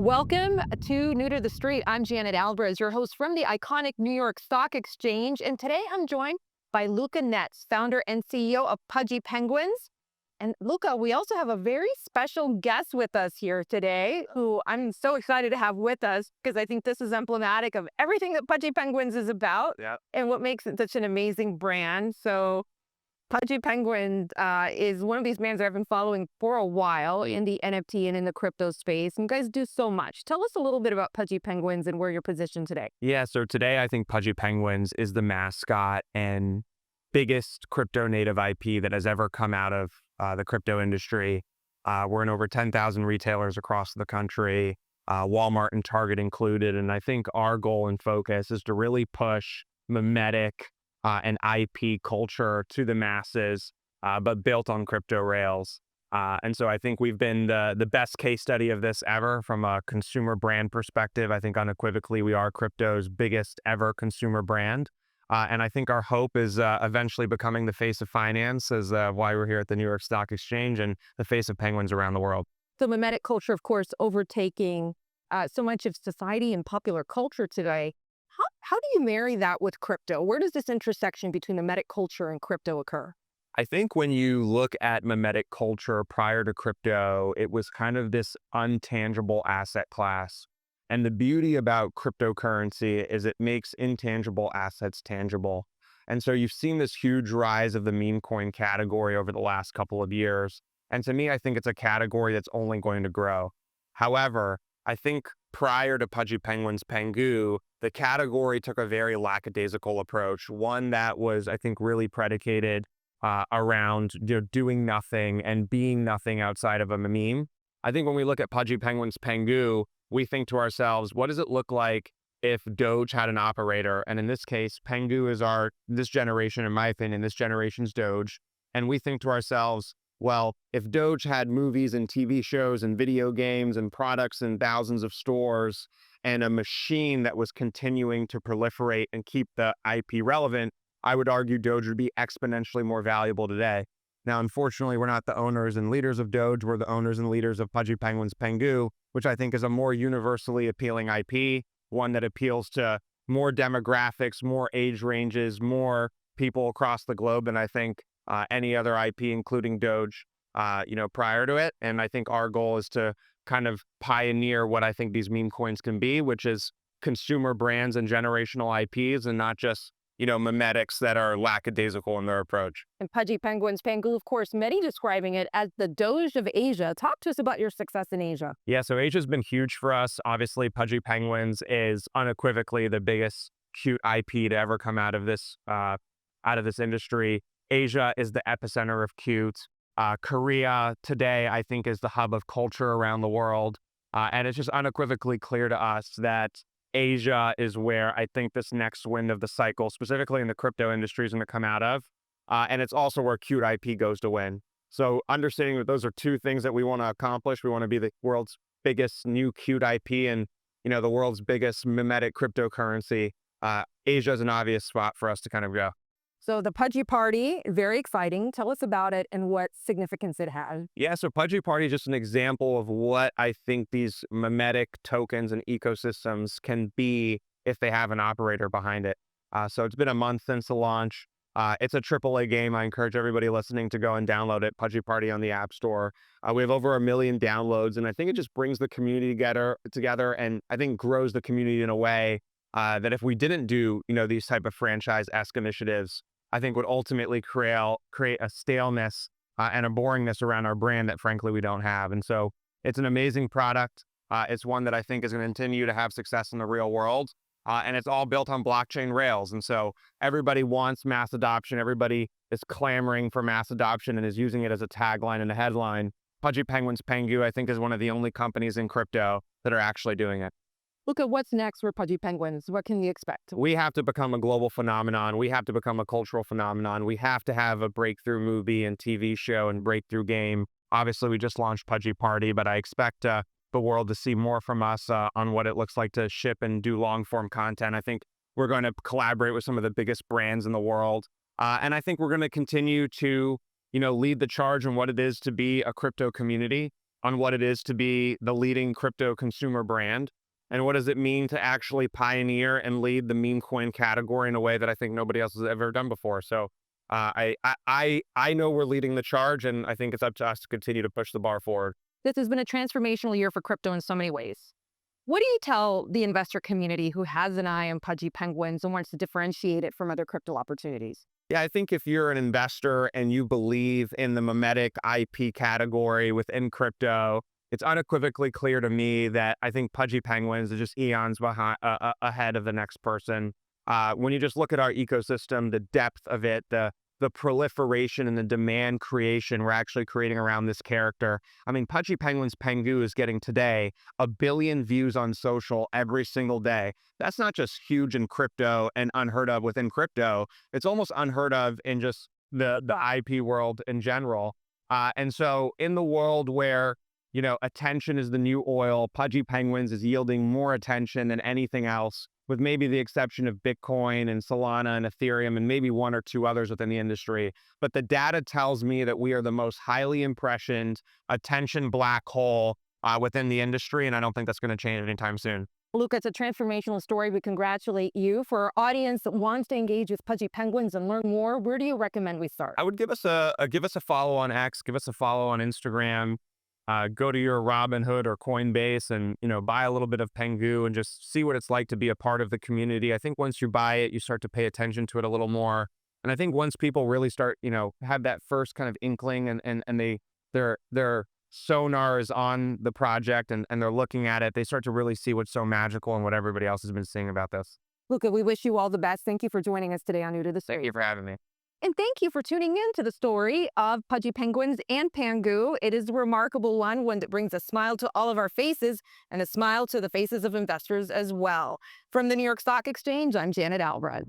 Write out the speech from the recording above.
Welcome to New to the Street. I'm Janet Alvarez, your host from the iconic New York Stock Exchange. And today I'm joined by Luca Netz, founder and CEO of Pudgy Penguins. And Luca, we also have a very special guest with us here today who I'm so excited to have with us because I think this is emblematic of everything that Pudgy Penguins is about and what makes it such an amazing brand. So Pudgy Penguins is one of these brands that I've been following for a while in the NFT and in the crypto space. And you guys do so much. Tell us a little bit about Pudgy Penguins and where you're positioned today. Yeah, so today I think Pudgy Penguins is the mascot and biggest crypto native IP that has ever come out of the crypto industry. We're in over 10,000 retailers across the country, Walmart and Target included. And I think our goal and focus is to really push Memetic and IP culture to the masses, but built on crypto rails. And so I think we've been the best case study of this ever from a consumer brand perspective. I think unequivocally we are crypto's biggest ever consumer brand. And I think our hope is eventually becoming the face of finance, is why we're here at the New York Stock Exchange, and the face of penguins around the world. The Memetic culture, of course, overtaking so much of society and popular culture today. How do you marry that with crypto? Where does this intersection between the Memetic culture and crypto occur? I think when you look at Memetic culture prior to crypto, it was kind of this untangible asset class. And the beauty about cryptocurrency is it makes intangible assets tangible. And so you've seen this huge rise of the meme coin category over the last couple of years. And to me, I think it's a category that's only going to grow. However, I think prior to Pudgy Penguins Pangu, the category took a very lackadaisical approach, one that was, I think, really predicated around doing nothing and being nothing outside of a meme. I think when we look at Pudgy Penguins Pangu, we think to ourselves, what does it look like if Doge had an operator? And in this case, Pangu is this generation, in my opinion, this generation's Doge. And we think to ourselves, well, if Doge had movies and TV shows and video games and products in thousands of stores and a machine that was continuing to proliferate and keep the IP relevant, I would argue Doge would be exponentially more valuable today. Now, unfortunately, we're not the owners and leaders of Doge. We're the owners and leaders of Pudgy Penguins Pangu, which I think is a more universally appealing IP, one that appeals to more demographics, more age ranges, more people across the globe than I think any other IP, including Doge, prior to it. And I think our goal is to kind of pioneer what I think these meme coins can be, which is consumer brands and generational IPs, and not just memetics that are lackadaisical in their approach. And Pudgy Penguins Pangu, of course, many describing it as the Doge of Asia. Talk to us about your success in Asia. Yeah, so Asia's been huge for us. Obviously, Pudgy Penguins is unequivocally the biggest cute IP to ever come out of this industry. Asia is the epicenter of cute. Korea today, I think, is the hub of culture around the world. And it's just unequivocally clear to us that Asia is where I think this next wind of the cycle, specifically in the crypto industry, is going to come out of. And it's also where cute IP goes to win. So understanding that those are two things that we want to accomplish. We want to be the world's biggest new cute IP and, the world's biggest memetic cryptocurrency. Asia is an obvious spot for us to kind of go. So the Pudgy Party, very exciting. Tell us about it and what significance it has. Yeah, so Pudgy Party is just an example of what I think these memetic tokens and ecosystems can be if they have an operator behind it. So it's been a month since the launch. It's a AAA game. I encourage everybody listening to go and download it, Pudgy Party on the App Store. We have over 1 million downloads, and I think it just brings the community together and I think grows the community in a way that if we didn't do, these type of franchise-esque initiatives, I think would ultimately create a staleness and a boringness around our brand that frankly we don't have. And so it's an amazing product. It's one that I think is going to continue to have success in the real world. And it's all built on blockchain rails. And so everybody wants mass adoption. Everybody is clamoring for mass adoption and is using it as a tagline and a headline. Pudgy Penguins Pangu, I think, is one of the only companies in crypto that are actually doing it. Look at what's next for Pudgy Penguins. What can we expect? We have to become a global phenomenon. We have to become a cultural phenomenon. We have to have a breakthrough movie and TV show and breakthrough game. Obviously, we just launched Pudgy Party, but I expect the world to see more from us on what it looks like to ship and do long-form content. I think we're going to collaborate with some of the biggest brands in the world. And I think we're going to continue to, lead the charge on what it is to be a crypto community. on what it is to be the leading crypto consumer brand. And what does it mean to actually pioneer and lead the meme coin category in a way that I think nobody else has ever done before? So I know we're leading the charge, and I think it's up to us to continue to push the bar forward. This has been a transformational year for crypto in so many ways. What do you tell the investor community who has an eye on Pudgy Penguins and wants to differentiate it from other crypto opportunities? Yeah, I think if you're an investor and you believe in the Memetic IP category within crypto, it's unequivocally clear to me that I think Pudgy Penguins is just eons behind, ahead of the next person. When you just look at our ecosystem, the depth of it, the proliferation and the demand creation we're actually creating around this character. I mean, Pudgy Penguins Pangu is getting today 1 billion views on social every single day. That's not just huge in crypto and unheard of within crypto. It's almost unheard of in just the IP world in general. And so in the world where, attention is the new oil, Pudgy Penguins is yielding more attention than anything else, with maybe the exception of Bitcoin and Solana and Ethereum and maybe one or two others within the industry. But the data tells me that we are the most highly impressioned attention black hole within the industry, and I don't think that's going to change anytime soon. Luca, it's a transformational story. We congratulate you. For our audience that wants to engage with Pudgy Penguins and learn more, where do you recommend we start? I would give us a follow on X, give us a follow on Instagram. Go to your Robinhood or Coinbase and buy a little bit of Pangu and just see what it's like to be a part of the community. I think once you buy it, you start to pay attention to it a little more. And I think once people really start, have that first kind of inkling and their sonar is on the project and they're looking at it, they start to really see what's so magical and what everybody else has been saying about this. Luca, we wish you all the best. Thank you for joining us today on New to the Story. Thank you for having me. And thank you for tuning in to the story of Pudgy Penguins and Pangu. It is a remarkable one that brings a smile to all of our faces and a smile to the faces of investors as well. From the New York Stock Exchange, I'm Janet Alvarez.